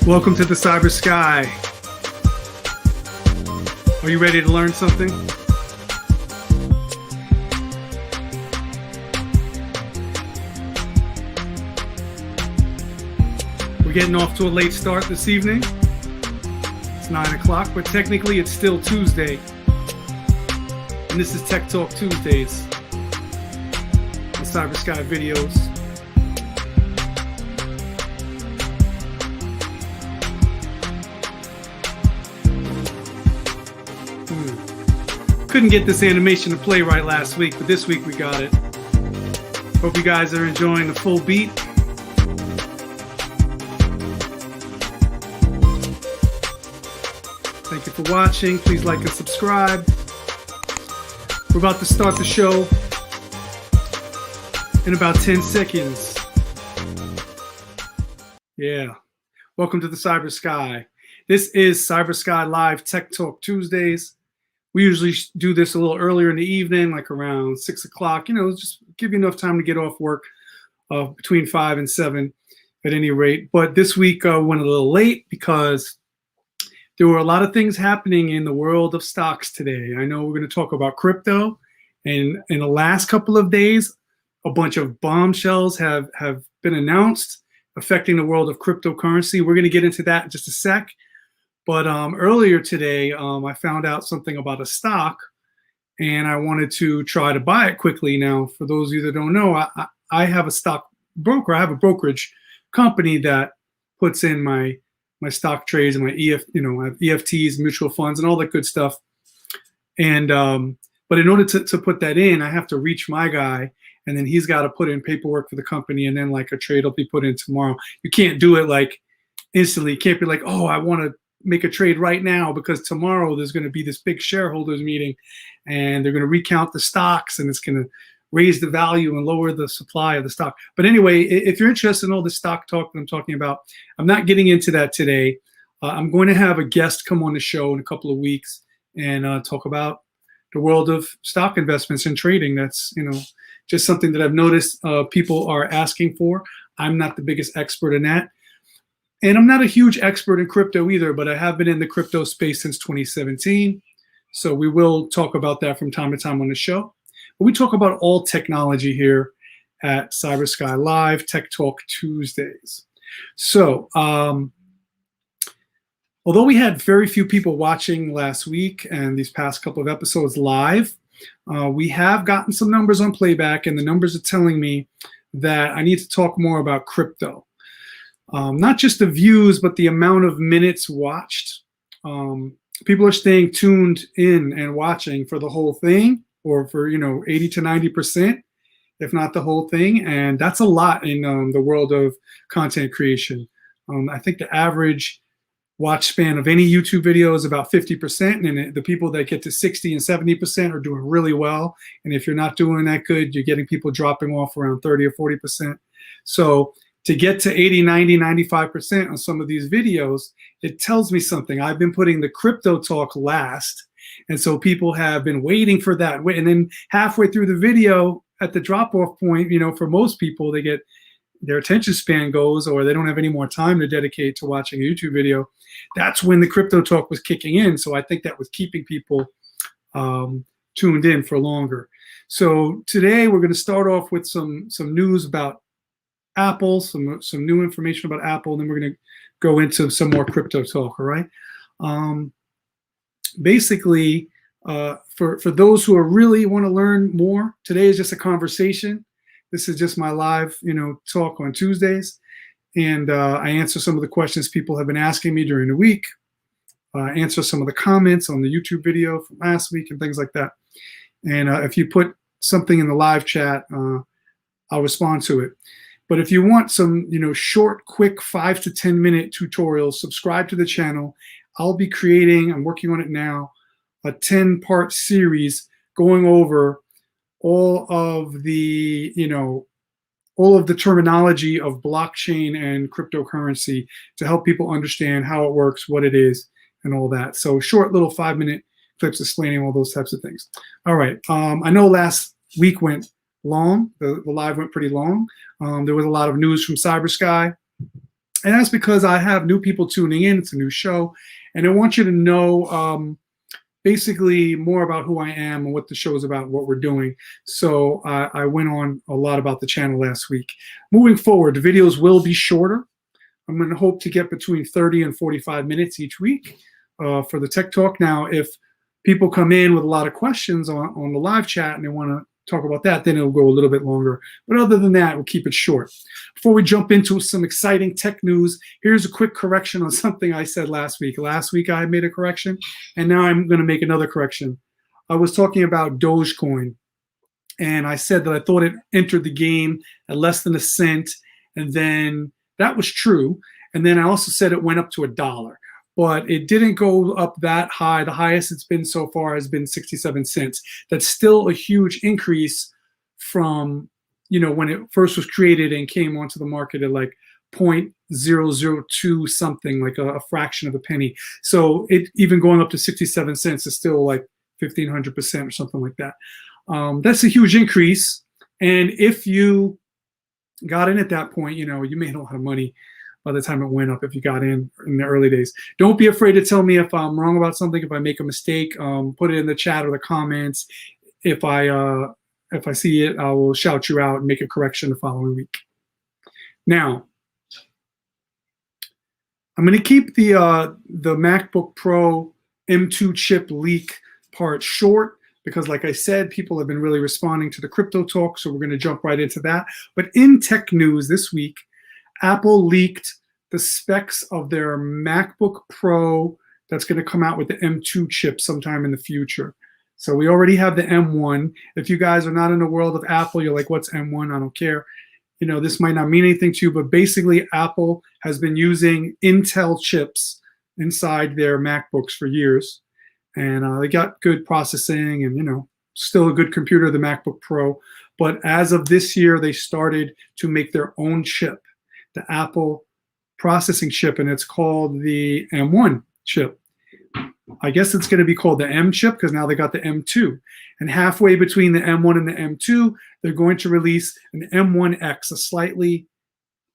Welcome to the Cybersky. Are you ready to learn something? We're getting off to a late start this evening. It's 9 o'clock, but technically it's still Tuesday. And this is Tech Talk Tuesdays. The Cybersky videos. Couldn't get this animation to play right last week, but this week we got it. Hope you guys are enjoying the full beat. Thank you for watching. Please like and subscribe. We're about to start the show in about 10 seconds. Yeah. Welcome to the Cybersky. This is Cybersky Live Tech Talk Tuesdays. We usually do this a little earlier in the evening, like around 6 o'clock, just give you enough time to get off work between 5 and 7 at any rate. But this week went a little late because there were a lot of things happening in the world of stocks today. I know we're going to talk about crypto, and in the last couple of days, a bunch of bombshells have been announced affecting the world of cryptocurrency. We're going to get into that in just a sec. But earlier today, I found out something about a stock, and I wanted to try to buy it quickly. Now, for those of you that don't know, I have a stock broker. I have a brokerage company that puts in my stock trades and my I have EFTs, mutual funds, and all that good stuff. And but in order to put that in, I have to reach my guy, and then he's got to put in paperwork for the company, and then like a trade will be put in tomorrow. You can't do it like instantly. You can't be like, oh, I want to make a trade right now because tomorrow there's going to be this big shareholders meeting and they're going to recount the stocks and it's going to raise the value and lower the supply of the stock. But anyway, if you're interested in all the stock talk that I'm talking about, I'm not getting into that today. I'm going to have a guest come on the show in a couple of weeks and talk about the world of stock investments and trading. That's, just something that I've noticed people are asking for. I'm not the biggest expert in that. And I'm not a huge expert in crypto either, but I have been in the crypto space since 2017. So we will talk about that from time to time on the show. But we talk about all technology here at Cybersky Live, Tech Talk Tuesdays. So although we had very few people watching last week and these past couple of episodes live, we have gotten some numbers on playback, and the numbers are telling me that I need to talk more about crypto. Not just the views, but the amount of minutes watched. People are staying tuned in and watching for the whole thing, or for 80 to 90%, if not the whole thing, and that's a lot in the world of content creation. I think the average watch span of any YouTube video is about 50%, and the people that get to 60 and 70% are doing really well. And if you're not doing that good, you're getting people dropping off around 30 or 40%. So to get to 80, 90, 95% on some of these videos, it tells me something. I've been putting the crypto talk last, and so people have been waiting for that. And then halfway through the video, at the drop-off point, for most people, they get their attention span goes, or they don't have any more time to dedicate to watching a YouTube video. That's when the crypto talk was kicking in. So I think that was keeping people tuned in for longer. So today we're going to start off with some news about Apple, some new information about Apple, and then we're going to go into some more crypto talk. All right. Basically, for those who are really want to learn more, today is just a conversation. This is just my live, talk on Tuesdays, and I answer some of the questions people have been asking me during the week. Answer some of the comments on the YouTube video from last week and things like that. And if you put something in the live chat, I'll respond to it. But if you want some, short, quick 5 to 10 minute tutorials, subscribe to the channel. I'll be creating, I'm working on it now, a 10-part series going over all of the, all of the terminology of blockchain and cryptocurrency to help people understand how it works, what it is, and all that. So short little 5-minute clips explaining all those types of things. All right. I know last week went long. The live went pretty long. There was a lot of news from Cybersky. And that's because I have new people tuning in. It's a new show. And I want you to know basically more about who I am and what the show is about, what we're doing. So I went on a lot about the channel last week. Moving forward, the videos will be shorter. I'm going to hope to get between 30 and 45 minutes each week for the Tech Talk. Now, if people come in with a lot of questions on the live chat and they want to talk about that, then it'll go a little bit longer. But other than that, we'll keep it short. Before we jump into some exciting tech news, here's a quick correction on something I said last week. Last week I made a correction, and now I'm going to make another correction. I was talking about Dogecoin, and I said that I thought it entered the game at less than a cent, and then that was true. And then I also said it went up to $1. But it didn't go up that high. The highest it's been so far has been 67 cents. That's still a huge increase from, when it first was created and came onto the market at like 0.002 something, like a fraction of a penny. So it even going up to 67 cents is still like 1,500% or something like that. That's a huge increase. And if you got in at that point, you made a lot of money by the time it went up if you got in the early days. Don't be afraid to tell me if I'm wrong about something, if I make a mistake. Put it in the chat or the comments. If I see it, I will shout you out and make a correction the following week. Now, I'm going to keep the MacBook Pro M2 chip leak part short because, like I said, people have been really responding to the crypto talk, so we're going to jump right into that. But in tech news this week, Apple leaked the specs of their MacBook Pro that's going to come out with the M2 chip sometime in the future. So we already have the M1. If you guys are not in the world of Apple, you're like, what's M1? I don't care. This might not mean anything to you, but basically Apple has been using Intel chips inside their MacBooks for years. And they got good processing and, still a good computer, the MacBook Pro. But as of this year, they started to make their own chip, the Apple processing chip, and it's called the M1 chip. I guess it's going to be called the M chip because now they got the M2. And halfway between the M1 and the M2, they're going to release an M1X, a slightly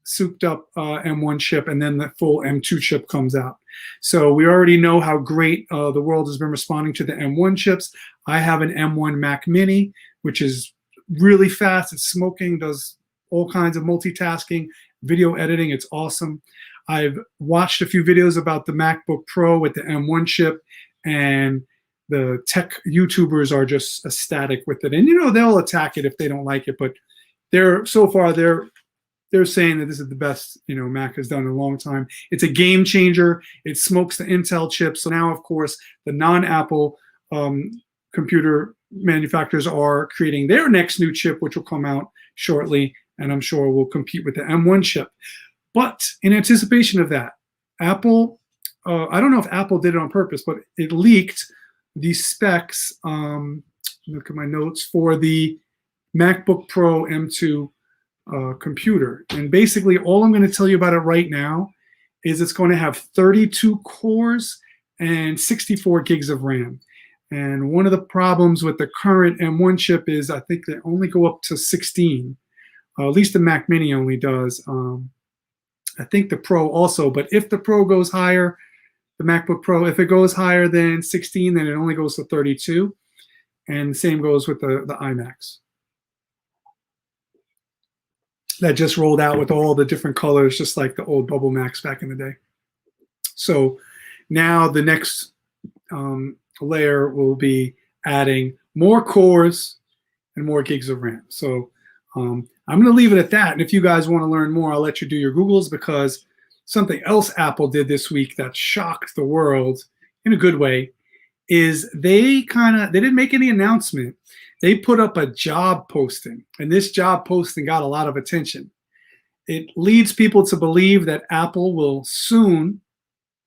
souped up M1 chip, and then the full M2 chip comes out. So we already know how great the world has been responding to the M1 chips. I have an M1 Mac Mini, which is really fast. It's smoking, does all kinds of multitasking, video editing. It's awesome. I've watched a few videos about the MacBook Pro with the M1 chip, and the tech YouTubers are just ecstatic with it. And they'll attack it if they don't like it, but they're saying that this is the best Mac has done in a long time. It's a game changer. It smokes the Intel chip. So now, of course, the non-Apple computer manufacturers are creating their next new chip, which will come out shortly, and I'm sure will compete with the M1 chip. But in anticipation of that, Apple, I don't know if Apple did it on purpose, but it leaked the specs, look at my notes, for the MacBook Pro M2 computer. And basically all I'm going to tell you about it right now is it's going to have 32 cores and 64 gigs of RAM. And one of the problems with the current M1 chip is I think they only go up to 16. At least the Mac Mini only does. I think the Pro also, but if the Pro goes higher, the MacBook Pro, if it goes higher than 16, then it only goes to 32. And the same goes with the iMacs. That just rolled out with all the different colors, just like the old Bubble Macs back in the day. So now the next layer will be adding more cores and more gigs of RAM. So I'm going to leave it at that. And if you guys want to learn more, I'll let you do your Googles, because something else Apple did this week that shocked the world in a good way is they didn't make any announcement. They put up a job posting, and this job posting got a lot of attention. It leads people to believe that Apple will soon,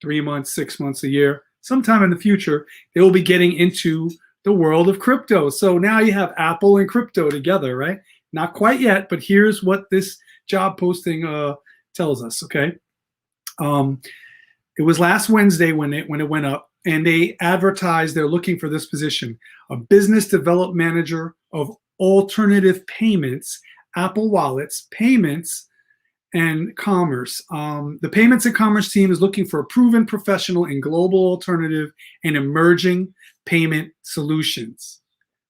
3 months, 6 months, a year, sometime in the future, they will be getting into the world of crypto. So now you have Apple and crypto together, right? Not quite yet, but here's what this job posting tells us, okay? It was last Wednesday when it went up, and they advertised they're looking for this position, a business development manager of alternative payments, Apple wallets, payments, and commerce. The payments and commerce team is looking for a proven professional in global alternative and emerging payment solutions.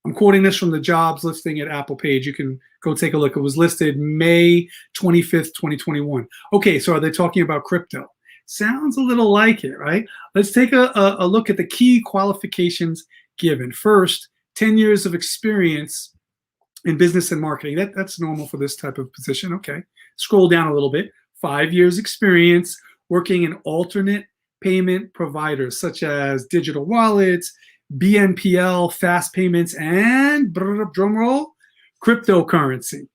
I'm quoting this from the jobs listing at Apple page. You can go take a look. It was listed May 25th, 2021. Okay, so are they talking about crypto? Sounds a little like it, right? Let's take a look at the key qualifications given. First, 10 years of experience in business and marketing. That's normal for this type of position. Okay, scroll down a little bit. 5 years experience working in alternate payment providers such as digital wallets, BNPL, fast payments, and drum roll, cryptocurrency.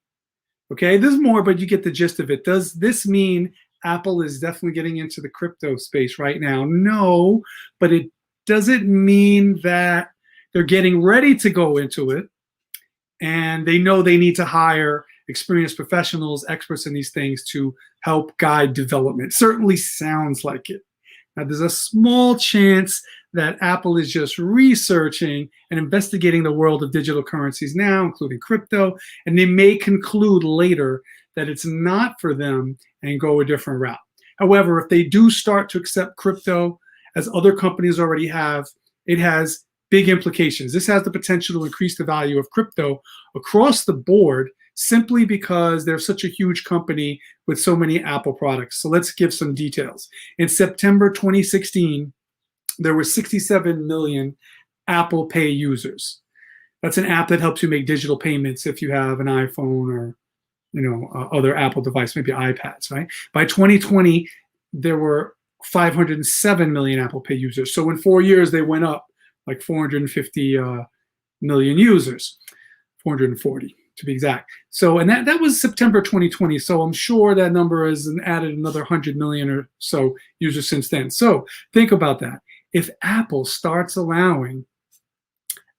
Okay, there's more, but you get the gist of it. Does this mean Apple is definitely getting into the crypto space right now? No, but it doesn't mean that they're getting ready to go into it and they know they need to hire experienced professionals, experts in these things to help guide development. Certainly sounds like it. Now, there's a small chance that Apple is just researching and investigating the world of digital currencies now, including crypto, and they may conclude later that it's not for them and go a different route. However, if they do start to accept crypto, as other companies already have, it has big implications. This has the potential to increase the value of crypto across the board simply because they're such a huge company with so many Apple products. So let's give some details. In September 2016, there were 67 million Apple Pay users. That's an app that helps you make digital payments if you have an iPhone or other Apple device, maybe iPads, right? By 2020, there were 507 million Apple Pay users. So in 4 years, they went up like 450 million users, 440 to be exact. So, and that was September 2020. So I'm sure that number has added another 100 million or so users since then. So think about that. If Apple starts allowing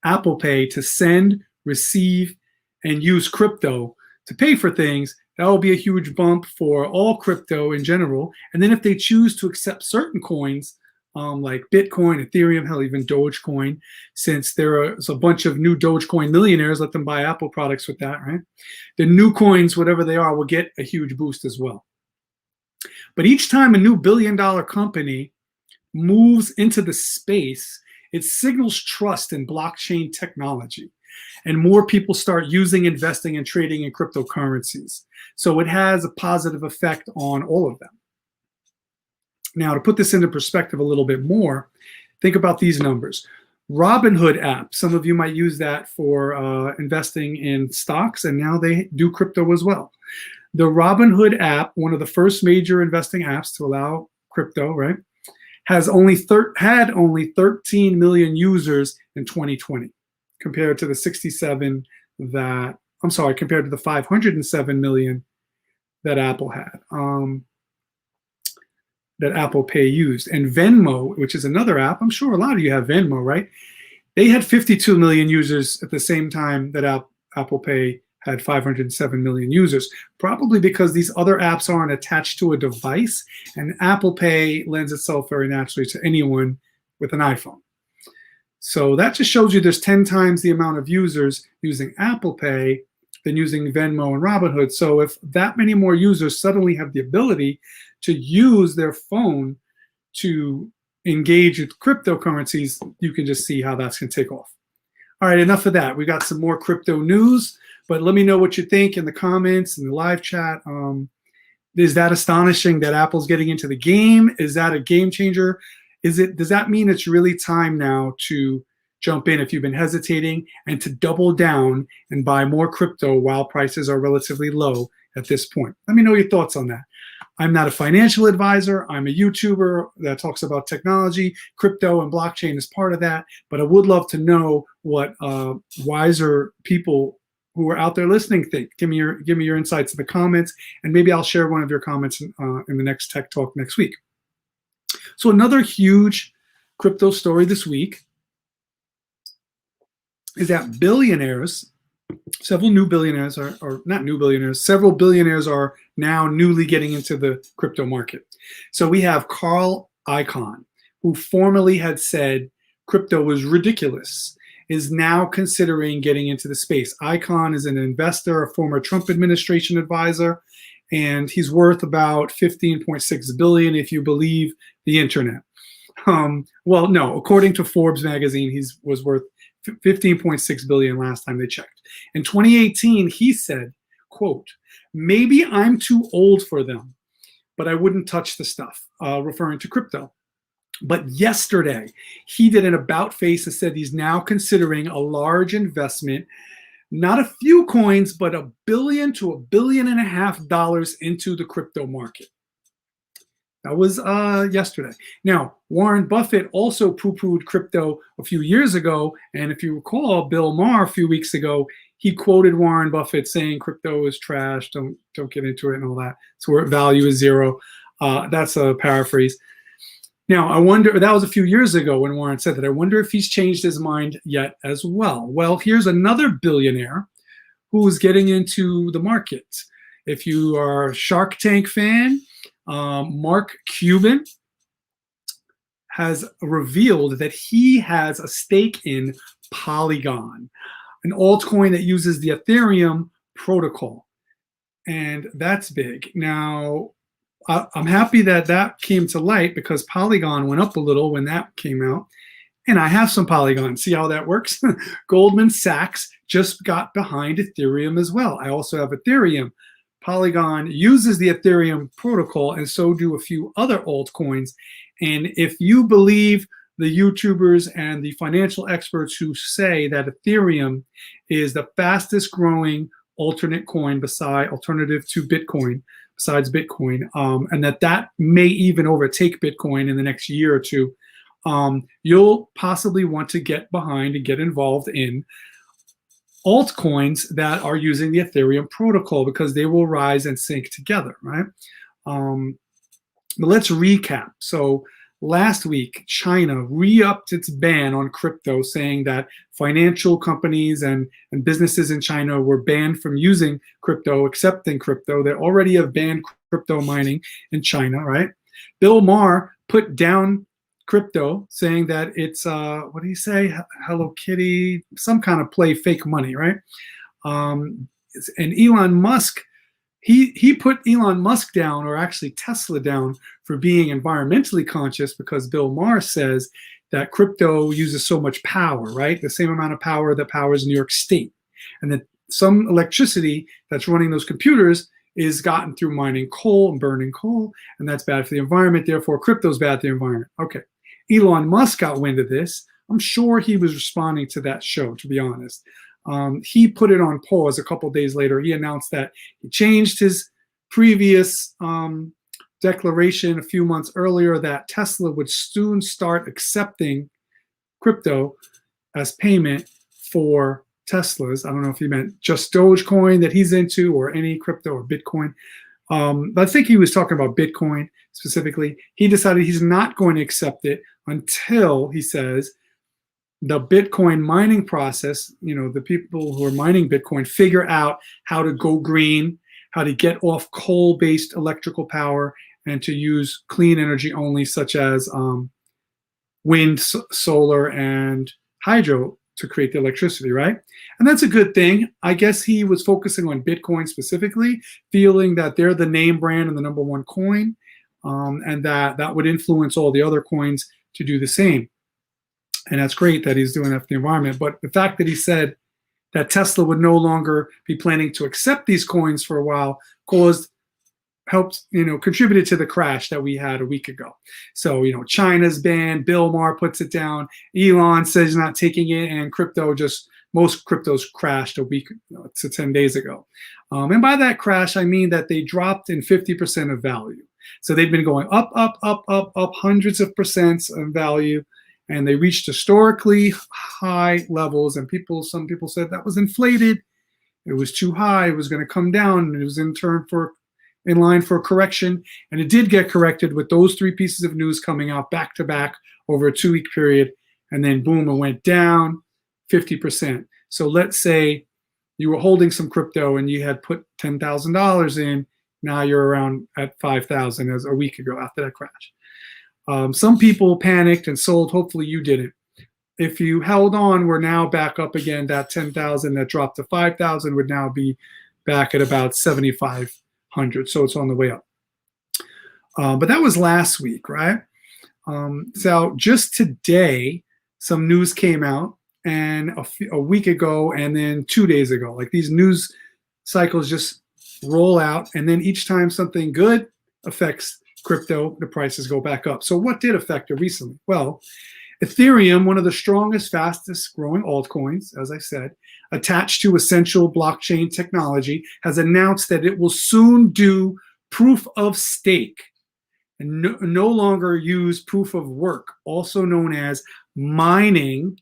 Apple Pay to send, receive, and use crypto to pay for things, that will be a huge bump for all crypto in general. And then if they choose to accept certain coins, like Bitcoin, Ethereum, hell, even Dogecoin, since there is a bunch of new Dogecoin millionaires, let them buy Apple products with that, right? The new coins, whatever they are, will get a huge boost as well. But each time a new billion-dollar company moves into the space, it signals trust in blockchain technology. And more people start using, investing, and trading in cryptocurrencies. So it has a positive effect on all of them. Now, to put this into perspective a little bit more, think about these numbers. Robinhood app, some of you might use that for investing in stocks, and now they do crypto as well. The Robinhood app, one of the first major investing apps to allow crypto, right, had only 13 million users in 2020, compared to the 507 million that Apple had. That Apple Pay used. And Venmo, which is another app, I'm sure a lot of you have Venmo, right? They had 52 million users at the same time that Apple Pay had 507 million users, probably because these other apps aren't attached to a device, and Apple Pay lends itself very naturally to anyone with an iPhone. So that just shows you there's 10 times the amount of users using Apple Pay than using Venmo and Robinhood. So if that many more users suddenly have the ability to use their phone to engage with cryptocurrencies, you can just see how that's going to take off. All right, enough of that. We got some more crypto news, but let me know what you think in the comments and the live chat. Is that astonishing that Apple's getting into the game? Is that a game changer? Does that mean it's really time now to jump in if you've been hesitating and to double down and buy more crypto while prices are relatively low at this point? Let me know your thoughts on that. I'm not a financial advisor. I'm a YouTuber that talks about technology. Crypto and blockchain is part of that. But I would love to know what wiser people who are out there listening think. Give me your insights in the comments, and maybe I'll share one of your comments in the next Tech Talk next week. So another huge crypto story this week is that billionaires, several billionaires are now newly getting into the crypto market. So we have Carl Icahn, who formerly had said crypto was ridiculous, is now considering getting into the space. Icahn is an investor, a former Trump administration advisor, and he's worth about 15.6 billion if you believe the internet. Well, no, according to Forbes magazine, he was worth 15.6 billion last time they checked. In 2018, he said, quote, "Maybe I'm too old for them, but I wouldn't touch the stuff," referring to crypto. But yesterday, he did an about face and said he's now considering a large investment, not a few coins, but $1 billion to $1.5 billion into the crypto market. That was yesterday. Now, Warren Buffett also poo-pooed crypto a few years ago. And if you recall, Bill Maher a few weeks ago, he quoted Warren Buffett saying crypto is trash, don't get into it and all that. So where value is zero. That's a paraphrase. Now, I wonder, that was a few years ago when Warren said that. I wonder if he's changed his mind yet as well. Well, here's another billionaire who's getting into the market. If you are a Shark Tank fan, Mark Cuban has revealed that he has a stake in Polygon, an altcoin that uses the Ethereum protocol. And that's big. Now, I'm happy that that came to light because Polygon went up a little when that came out. And I have some Polygon. See how that works? Goldman Sachs just got behind Ethereum as well. I also have Ethereum. Polygon uses the Ethereum protocol, and so do a few other altcoins. And if you believe the YouTubers and the financial experts who say that Ethereum is the fastest growing alternative to Bitcoin, besides Bitcoin, and that may even overtake Bitcoin in the next year or two, you'll possibly want to get behind and get involved in altcoins that are using the Ethereum protocol because they will rise and sync together, right? But let's recap. So last week, China re-upped its ban on crypto, saying that financial companies and businesses in China were banned from using crypto, accepting crypto. They already have banned crypto mining in China, right? Bill Maher put down crypto, saying that it's what do you say? Hello Kitty, some kind of play, fake money, right? And Elon Musk, he put Elon Musk down, or actually Tesla down, for being environmentally conscious because Bill Maher says that crypto uses so much power, right? The same amount of power that powers New York State, and that some electricity that's running those computers is gotten through mining coal and burning coal, and that's bad for the environment. Therefore, crypto's bad for the environment. Okay. Elon Musk got wind of this. I'm sure he was responding to that show, to be honest. He put it on pause a couple days later. He announced that he changed his previous declaration a few months earlier that Tesla would soon start accepting crypto as payment for Teslas. I don't know if he meant just Dogecoin that he's into or any crypto or Bitcoin. But I think he was talking about Bitcoin specifically. He decided he's not going to accept it until, he says, the Bitcoin mining process, the people who are mining Bitcoin figure out how to go green, how to get off coal-based electrical power and to use clean energy only, such as wind, solar, and hydro to create the electricity, right? And that's a good thing. I guess he was focusing on Bitcoin specifically, feeling that they're the name brand and the number one coin, and that would influence all the other coins to do the same. And that's great that he's doing that for the environment. But the fact that he said that Tesla would no longer be planning to accept these coins for a while contributed to the crash that we had a week ago. So, China's banned, Bill Maher puts it down, Elon says he's not taking it, and most cryptos crashed a week to 10 days ago. And by that crash, I mean that they dropped in 50% of value. So they've been going up, hundreds of percents of value, and they reached historically high levels. And some people said that was inflated. It was too high. It was going to come down, and it was in line for a correction. And it did get corrected with those three pieces of news coming out back to back over a 2-week period. And then boom, it went down 50%. So let's say you were holding some crypto and you had put $10,000 in. Now you're around at 5,000 as a week ago after that crash. Some people panicked and sold. Hopefully you didn't. If you held on, we're now back up again. That 10,000 that dropped to 5,000 would now be back at about 7,500 100. So it's on the way up. But that was last week, right? So just today, some news came out, and a week ago, and then 2 days ago. Like, these news cycles just roll out, and then each time something good affects crypto, the prices go back up. So what did affect it recently? Well, Ethereum, one of the strongest, fastest growing altcoins, as I said, attached to essential blockchain technology, has announced that it will soon do proof of stake and no longer use proof of work, also known as mining,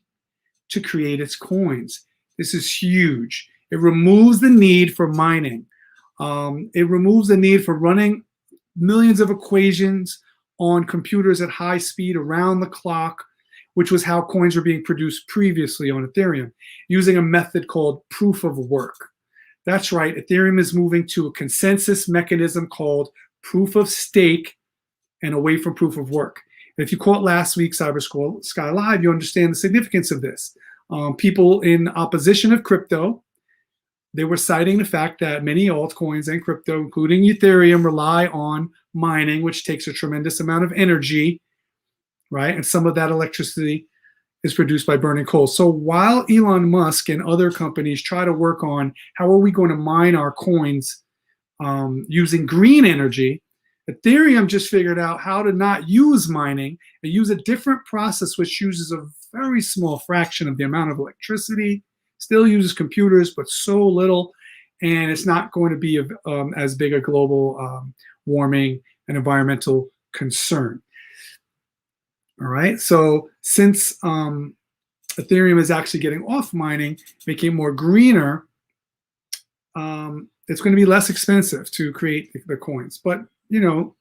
to create its coins. This is huge. It removes the need for mining. It removes the need for running millions of equations on computers at high speed around the clock, which was how coins were being produced previously on Ethereum, using a method called proof of work. That's right, Ethereum is moving to a consensus mechanism called proof of stake and away from proof of work. If you caught last week's Cybersky Live, you understand the significance of this. People in opposition of crypto, they were citing the fact that many altcoins and crypto, including Ethereum, rely on mining, which takes a tremendous amount of energy, right? And some of that electricity is produced by burning coal. So while Elon Musk and other companies try to work on how are we going to mine our coins using green energy, Ethereum just figured out how to not use mining and use a different process which uses a very small fraction of the amount of electricity, still uses computers, but so little, and it's not going to be as big a global warming and environmental concern. All right, so since Ethereum is actually getting off mining, making it more greener, it's going to be less expensive to create the coins. But you know,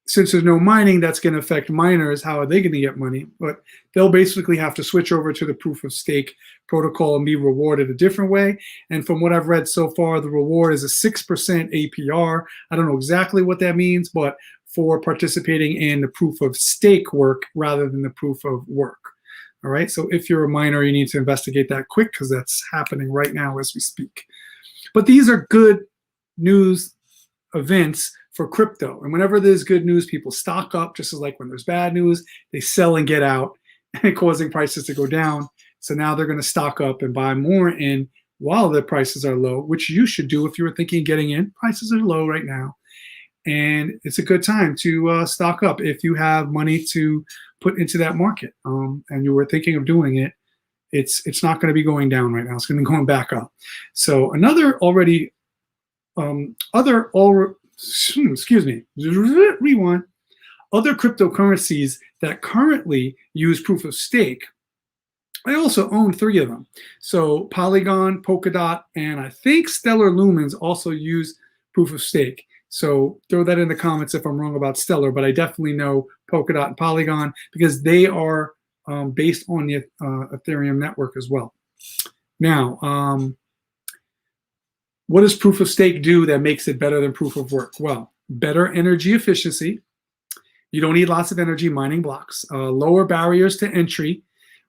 since there's no mining, that's going to affect miners. How are they going to get money? But they'll basically have to switch over to the proof of stake protocol and be rewarded a different way. And from what I've read so far, the reward is a 6% APR. I don't know exactly what that means, but for participating in the proof of stake work rather than the proof of work. All right, so if you're a miner, you need to investigate that quick because that's happening right now as we speak. But these are good news events for crypto. And whenever there's good news, people stock up, just as like when there's bad news, they sell and get out, and causing prices to go down. So now they're going to stock up and buy more in while the prices are low, which you should do if you were thinking of getting in. Prices are low right now. And it's a good time to stock up if you have money to put into that market and you were thinking of doing it. It's not going to be going down right now. It's going to be going back up. So another excuse me, rewind. Other cryptocurrencies that currently use proof of stake, I also own 3 of them. So Polygon, Polkadot, and I think Stellar Lumens also use proof of stake. So throw that in the comments if I'm wrong about Stellar, but I definitely know Polkadot and Polygon because they are based on the Ethereum network as well. Now, what does proof of stake do that makes it better than proof of work? Well, better energy efficiency. You don't need lots of energy mining blocks. Lower barriers to entry.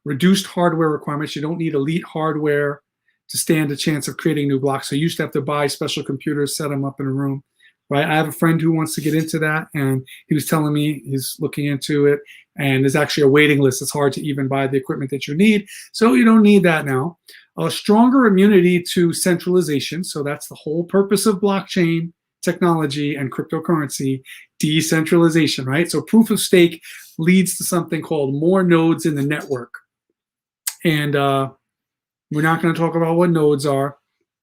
Reduced hardware requirements. You don't need elite hardware to stand a chance of creating new blocks. So you used to have to buy special computers, set them up in a room. Right? I have a friend who wants to get into that, and he was telling me he's looking into it, and there's actually a waiting list. It's hard to even buy the equipment that you need, so you don't need that now. A stronger immunity to centralization, so that's the whole purpose of blockchain technology and cryptocurrency, decentralization, right? So proof of stake leads to something called more nodes in the network, and we're not going to talk about what nodes are.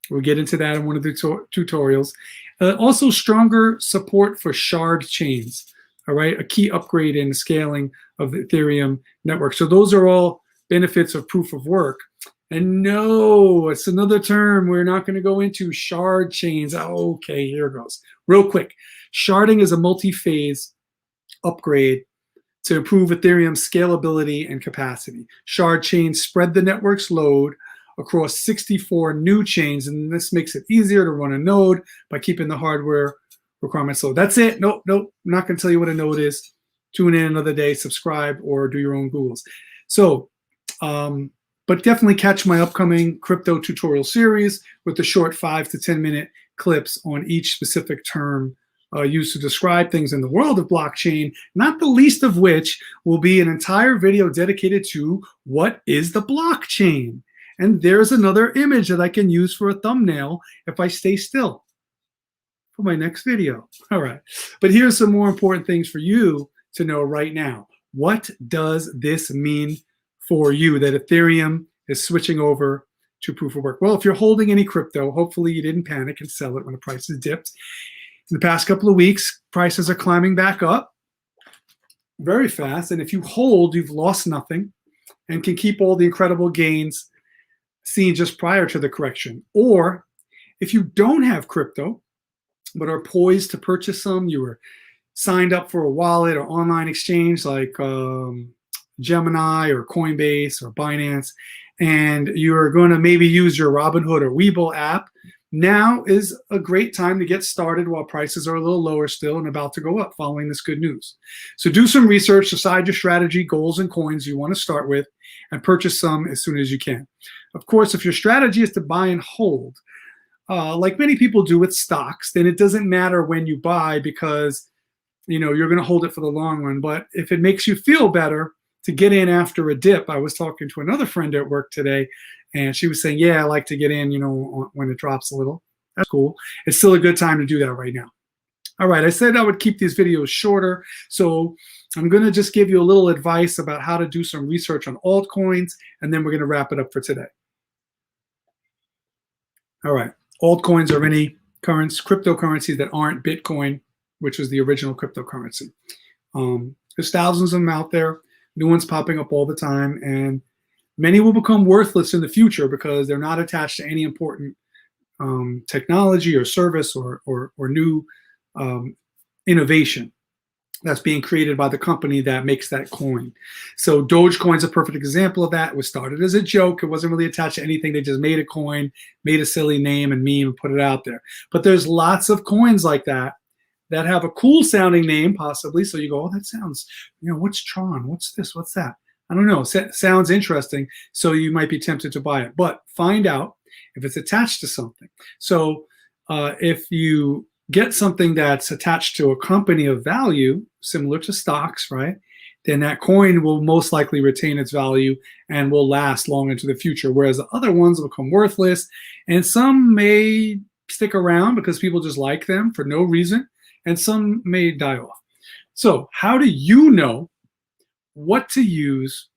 We'll get into that in one of the tutorials. Also, stronger support for shard chains, all right? A key upgrade in the scaling of the Ethereum network. So those are all benefits of proof of work. And no, it's another term we're not going to go into, shard chains. Okay, here it goes. Real quick, sharding is a multi-phase upgrade to improve Ethereum's scalability and capacity. Shard chains spread the network's load across 64 new chains, and this makes it easier to run a node by keeping the hardware requirements low. That's it. Nope, I'm not going to tell you what a node is. Tune in another day, subscribe, or do your own Googles. So But definitely catch my upcoming crypto tutorial series with the short 5 to 10 minute clips on each specific term used to describe things in the world of blockchain, not the least of which will be an entire video dedicated to what is the blockchain. And there's another image that I can use for a thumbnail if I stay still for my next video. All right, but here's some more important things for you to know right now. What does this mean for you that Ethereum is switching over to proof of work? Well, if you're holding any crypto, hopefully you didn't panic and sell it when the prices dipped. In the past couple of weeks, prices are climbing back up very fast. And if you hold, you've lost nothing and can keep all the incredible gains seen just prior to the correction. Or if you don't have crypto, but are poised to purchase some, you were signed up for a wallet or online exchange like Gemini or Coinbase or Binance, and you're going to maybe use your Robinhood or Webull app, now is a great time to get started while prices are a little lower still and about to go up following this good news. So do some research, decide your strategy, goals, and coins you want to start with, and purchase some as soon as you can. Of course, if your strategy is to buy and hold, like many people do with stocks, then it doesn't matter when you buy because you're going to hold it for the long run. But if it makes you feel better to get in after a dip, I was talking to another friend at work today, and she was saying, yeah, I like to get in, when it drops a little. That's cool. It's still a good time to do that right now. All right, I said I would keep these videos shorter, so I'm going to just give you a little advice about how to do some research on altcoins, and then we're going to wrap it up for today. All right, altcoins are any cryptocurrencies that aren't Bitcoin, which was the original cryptocurrency. There's thousands of them out there, new ones popping up all the time, and many will become worthless in the future because they're not attached to any important technology or service or new innovation that's being created by the company that makes that coin. So Dogecoin's a perfect example of that. It was started as a joke. It wasn't really attached to anything. They just made a coin, made a silly name and meme and put it out there. But there's lots of coins like that have a cool sounding name possibly. So you go, oh, that sounds, what's Tron? What's this? What's that? I don't know. Sounds interesting. So you might be tempted to buy it, but find out if it's attached to something. So if you get something that's attached to a company of value, similar to stocks, right, then that coin will most likely retain its value and will last long into the future, whereas the other ones will become worthless, and some may stick around because people just like them for no reason, and some may die off. So how do you know what to use,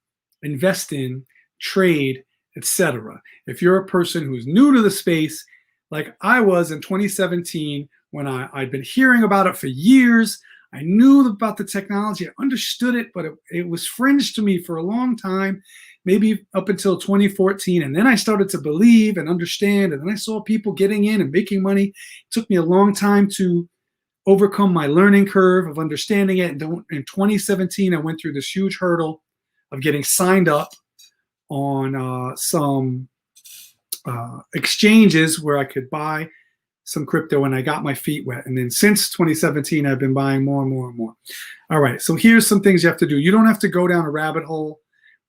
invest in, trade, etc.? If you're a person who's new to the space, like I was in 2017, when I'd been hearing about it for years, I knew about the technology, I understood it, but it was fringe to me for a long time, maybe up until 2014. And then I started to believe and understand, and then I saw people getting in and making money. It took me a long time to overcome my learning curve of understanding it. And in 2017, I went through this huge hurdle of getting signed up on some exchanges where I could buy some crypto, and I got my feet wet. And then since 2017, I've been buying more and more and more. All right, so here's some things you have to do. You don't have to go down a rabbit hole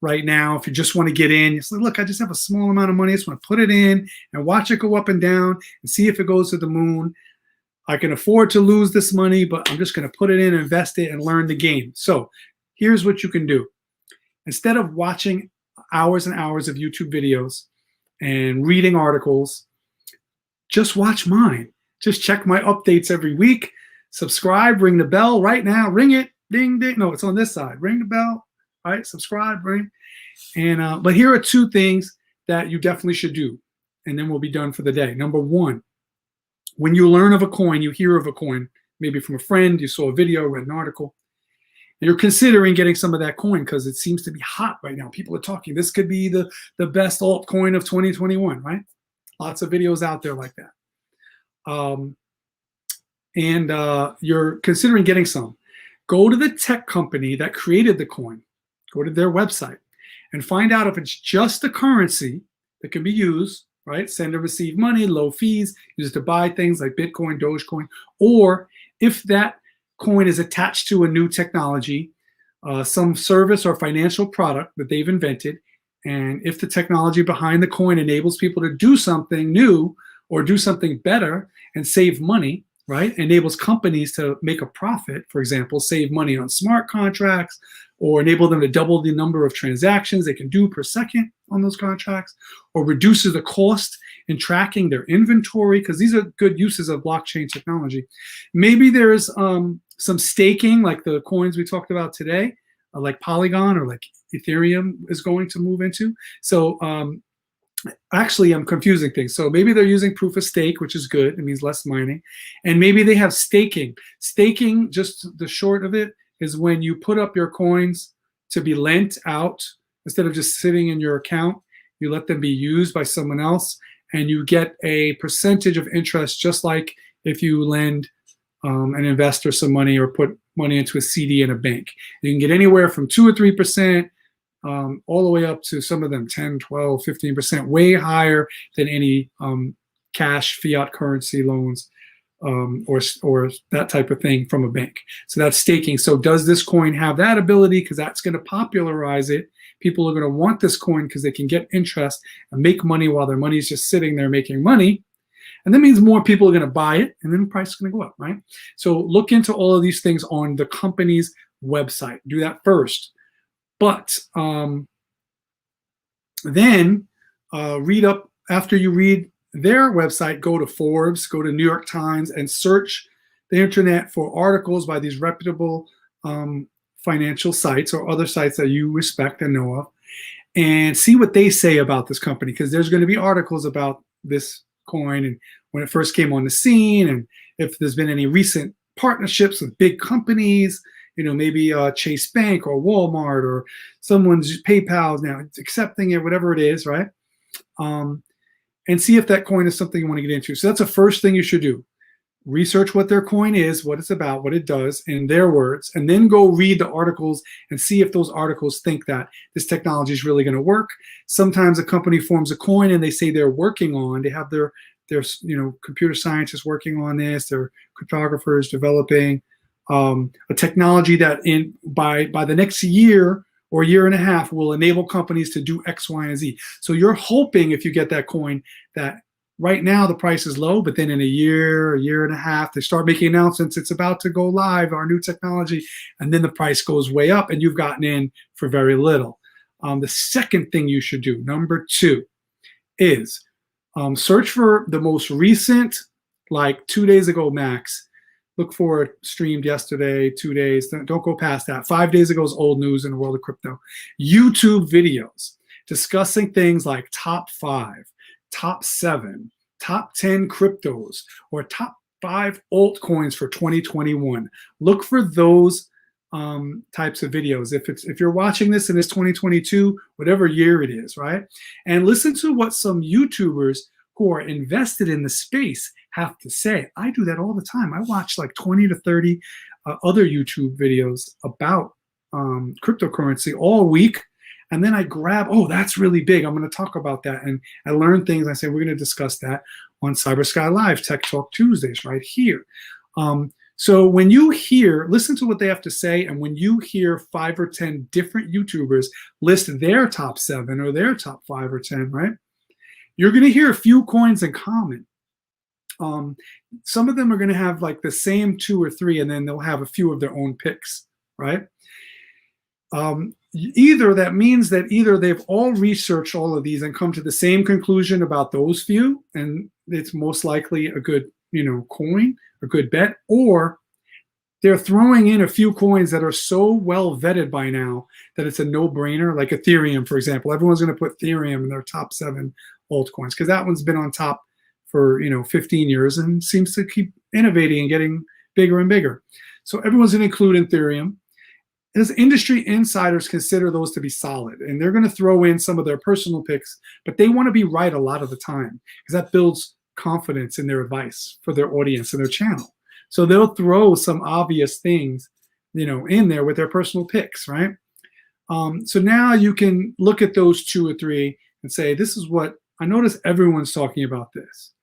right now. If you just want to get in, you say, look, I just have a small amount of money. I just want to put it in and watch it go up and down and see if it goes to the moon. I can afford to lose this money, but I'm just going to put it in, invest it, and learn the game. So here's what you can do. Instead of watching hours and hours of YouTube videos and reading articles, just watch mine. Just check my updates every week. Subscribe, ring the bell right now. Ring it, ding, ding. No, it's on this side. Ring the bell, all right? Subscribe, ring. And but here are two things that you definitely should do, and then we'll be done for the day. Number one, when you learn of a coin, you hear of a coin, maybe from a friend, you saw a video, read an article, and you're considering getting some of that coin because it seems to be hot right now. People are talking, this could be the best altcoin of 2021, right? Lots of videos out there like that. You're considering getting some. Go to the tech company that created the coin. Go to their website and find out if it's just a currency that can be used, right? Send and receive money, low fees, use it to buy things like Bitcoin, Dogecoin, or if that coin is attached to a new technology, some service or financial product that they've invented, And if the technology behind the coin enables people to do something new or do something better and save money, right? Enables companies to make a profit, for example, save money on smart contracts, or enable them to double the number of transactions they can do per second on those contracts, or reduces the cost in tracking their inventory, because these are good uses of blockchain technology. Maybe there's some staking, like the coins we talked about today, like Polygon or like Ethereum is going to move into. So actually, I'm confusing things. So maybe they're using proof of stake, which is good. It means less mining. And maybe they have staking. Staking, just the short of it, is when you put up your coins to be lent out instead of just sitting in your account. You let them be used by someone else, and you get a percentage of interest, just like if you lend an investor some money or put money into a CD in a bank. You can get anywhere from 2 or 3%. All the way up to some of them 10, 12, 15%, way higher than any cash fiat currency loans or that type of thing from a bank. So that's staking. So does this coin have that ability? Because that's going to popularize it. People are going to want this coin because they can get interest and make money while their money is just sitting there making money. And that means more people are going to buy it, and then the price is going to go up, right? So look into all of these things on the company's website. Do that first. But then read up, after you read their website, go to Forbes, go to New York Times, and search the internet for articles by these reputable financial sites or other sites that you respect and know of, and see what they say about this company, because there's going to be articles about this coin and when it first came on the scene, and if there's been any recent partnerships with big companies, maybe Chase Bank or Walmart or someone's PayPal now accepting it, whatever it is, right? And see if that coin is something you want to get into. So that's the first thing you should do. Research what their coin is, what it's about, what it does, in their words, and then go read the articles and see if those articles think that this technology is really going to work. Sometimes a company forms a coin and they say they're working on, they have their computer scientists working on this, their cryptographers developing a technology that by the next year or year and a half will enable companies to do X, Y, and Z. So you're hoping, if you get that coin, that right now the price is low, but then in a year and a half, they start making announcements, it's about to go live, our new technology, and then the price goes way up and you've gotten in for very little. The second thing you should do, number 2, is search for the most recent, like 2 days ago max. Look for it streamed yesterday, 2 days. Don't go past that. 5 days ago is old news in the world of crypto. YouTube videos discussing things like top 5, top 7, top 10 cryptos, or top 5 altcoins for 2021. Look for those types of videos. If you're watching this and it's 2022, whatever year it is, right? And listen to what some YouTubers who are invested in the space have to say. I do that all the time. I watch like 20 to 30 other YouTube videos about cryptocurrency all week. And then I grab, oh, that's really big. I'm going to talk about that. And I learn things. I say, we're going to discuss that on Cybersky Live, Tech Talk Tuesdays, right here. So when you listen to what they have to say, and when you hear 5 or 10 different YouTubers list their top 7 or their top 5 or 10, right? You're going to hear a few coins in common. Some of them are going to have like the same 2 or 3, and then they'll have a few of their own picks, right? Either that means that either they've all researched all of these and come to the same conclusion about those few, and it's most likely a good, coin, a good bet, or they're throwing in a few coins that are so well vetted by now that it's a no-brainer, like Ethereum, for example. Everyone's going to put Ethereum in their top 7 altcoins because that one's been on top for 15 years and seems to keep innovating and getting bigger and bigger. So everyone's going to include Ethereum. As industry insiders consider those to be solid, and they're going to throw in some of their personal picks, but they want to be right a lot of the time because that builds confidence in their advice for their audience and their channel. So they'll throw some obvious things, in there with their personal picks, right? So now you can look at those 2 or 3 and say, this is what I notice everyone's talking about this.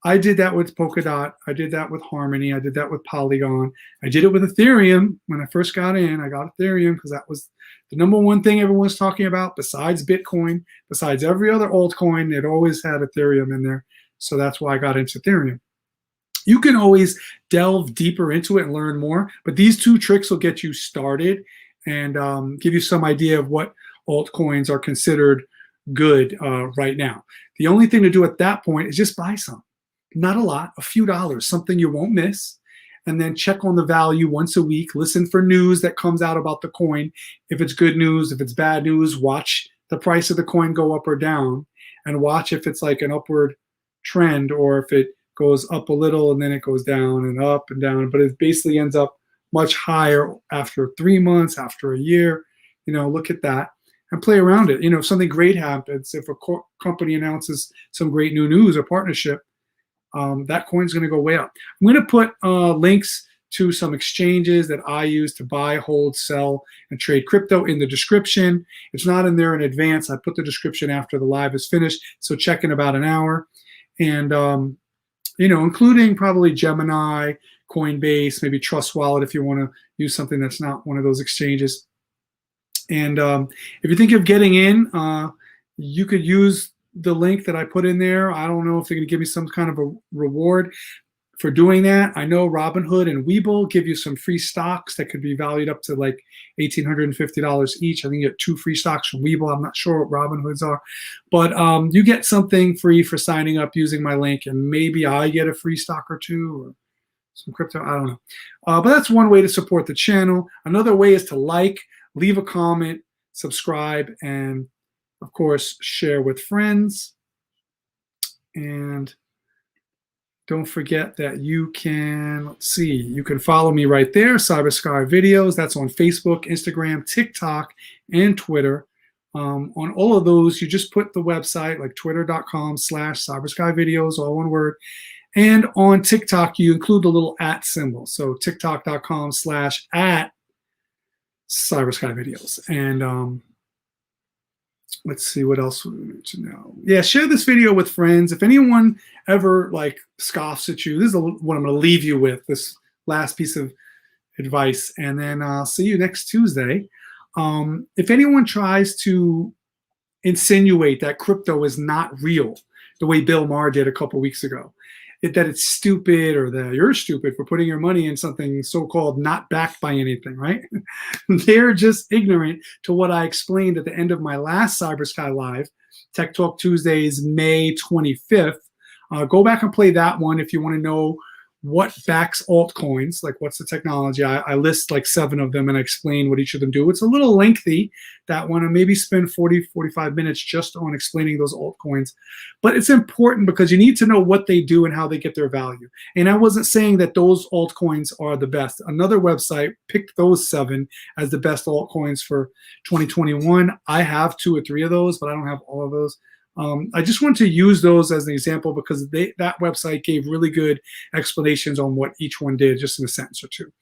I did that with Polkadot. I did that with Harmony. I did that with Polygon. I did it with Ethereum when I first got in. I got Ethereum because that was the number one thing everyone's talking about besides Bitcoin, besides every other altcoin. It always had Ethereum in there. So that's why I got into Ethereum. You can always delve deeper into it and learn more, but these two tricks will get you started and give you some idea of what altcoins are considered good right now. The only thing to do at that point is just buy some. Not a lot, a few dollars, something you won't miss, and then check on the value once a week. Listen for news that comes out about the coin. If it's good news, if it's bad news, watch the price of the coin go up or down, and watch if it's like an upward trend or if it goes up a little and then it goes down and up and down, but it basically ends up much higher after 3 months, after a year. Look at that and play around it. If something great happens, if a company announces some great new news or partnership, that coin's going to go way up. I'm going to put links to some exchanges that I use to buy, hold, sell, and trade crypto in the description. It's not in there in advance. I put the description after the live is finished, so check in about an hour. And, including probably Gemini, Coinbase, maybe Trust Wallet if you want to use something that's not one of those exchanges. And if you think of getting in, you could use the link that I put in there. I don't know if they're going to give me some kind of a reward for doing that. I know Robinhood and Webull give you some free stocks that could be valued up to like $1,850 each. I think you get 2 free stocks from Webull. I'm not sure what Robinhoods are, but you get something free for signing up using my link, and maybe I get a free stock or 2 or some crypto. I don't know. But that's one way to support the channel. Another way is to like, leave a comment, subscribe, and of course, share with friends. And don't forget that you can, you can follow me right there, Cybersky Videos. That's on Facebook, Instagram, TikTok, and Twitter. On all of those, you just put the website, like twitter.com/cyberskyvideos, all one word. And on TikTok, you include the little @ symbol. So tiktok.com/@cyberskyvideos. And let's see what else we need to know. Yeah, share this video with friends. If anyone ever like scoffs at you, this is what I'm going to leave you with, this last piece of advice. And then I'll see you next Tuesday. If anyone tries to insinuate that crypto is not real, the way Bill Maher did a couple weeks ago, that it's stupid or that you're stupid for putting your money in something so-called not backed by anything, right? They're just ignorant to what I explained at the end of my last Cybersky Live, Tech Talk Tuesdays, May 25th. Go back and play that one if you want to know what backs altcoins, like what's the technology. I list like 7 of them and I explain what each of them do. It's a little lengthy, that one, and maybe spend 40-45 minutes just on explaining those altcoins. But it's important because you need to know what they do and how they get their value. And I wasn't saying that those altcoins are the best. Another website picked those 7 as the best altcoins for 2021. I have 2 or 3 of those, but I don't have all of those. I just want to use those as an example because that website gave really good explanations on what each one did, just in a sentence or 2.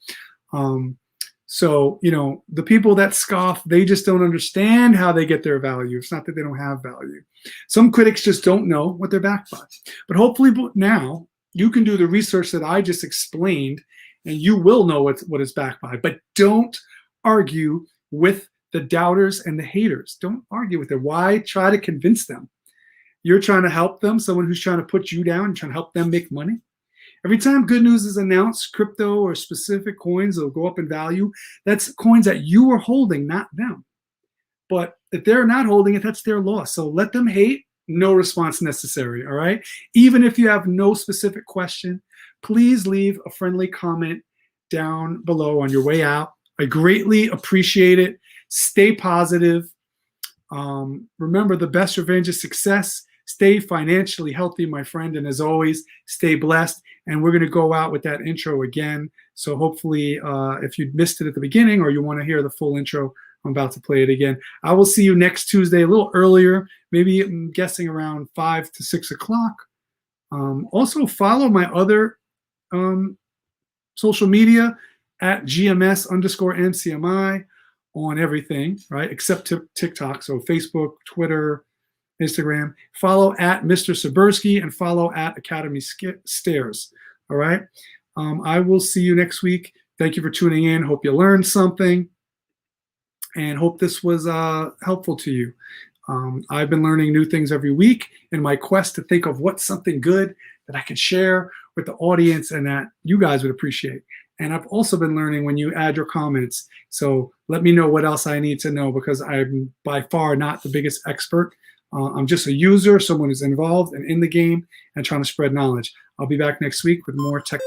So, the people that scoff, they just don't understand how they get their value. It's not that they don't have value. Some critics just don't know what they're backed by. But hopefully now you can do the research that I just explained and you will know what it's backed by. But don't argue with the doubters and the haters. Don't argue with them. Why try to convince them? You're trying to help them, someone who's trying to put you down, trying to help them make money. Every time good news is announced, crypto or specific coins will go up in value. That's coins that you are holding, not them. But if they're not holding it, that's their loss. So let them hate, no response necessary, all right? Even if you have no specific question, please leave a friendly comment down below on your way out. I greatly appreciate it. Stay positive. Remember, the best revenge is success. Stay financially healthy, my friend. And as always, stay blessed. And we're going to go out with that intro again. So hopefully, if you missed it at the beginning or you want to hear the full intro, I'm about to play it again. I will see you next Tuesday, a little earlier, maybe I'm guessing around 5 to 6 o'clock. Also, follow my other social media at GMS_MCMI on everything, right? Except TikTok. So Facebook, Twitter, Instagram. Follow at Mr. Cybersky and follow at Academy Stairs. All right. I will see you next week. Thank you for tuning in. Hope you learned something and hope this was helpful to you. I've been learning new things every week in my quest to think of what's something good that I can share with the audience and that you guys would appreciate. And I've also been learning when you add your comments. So let me know what else I need to know, because I'm by far not the biggest expert. I'm just a user, someone who's involved and in the game and trying to spread knowledge. I'll be back next week with more tech.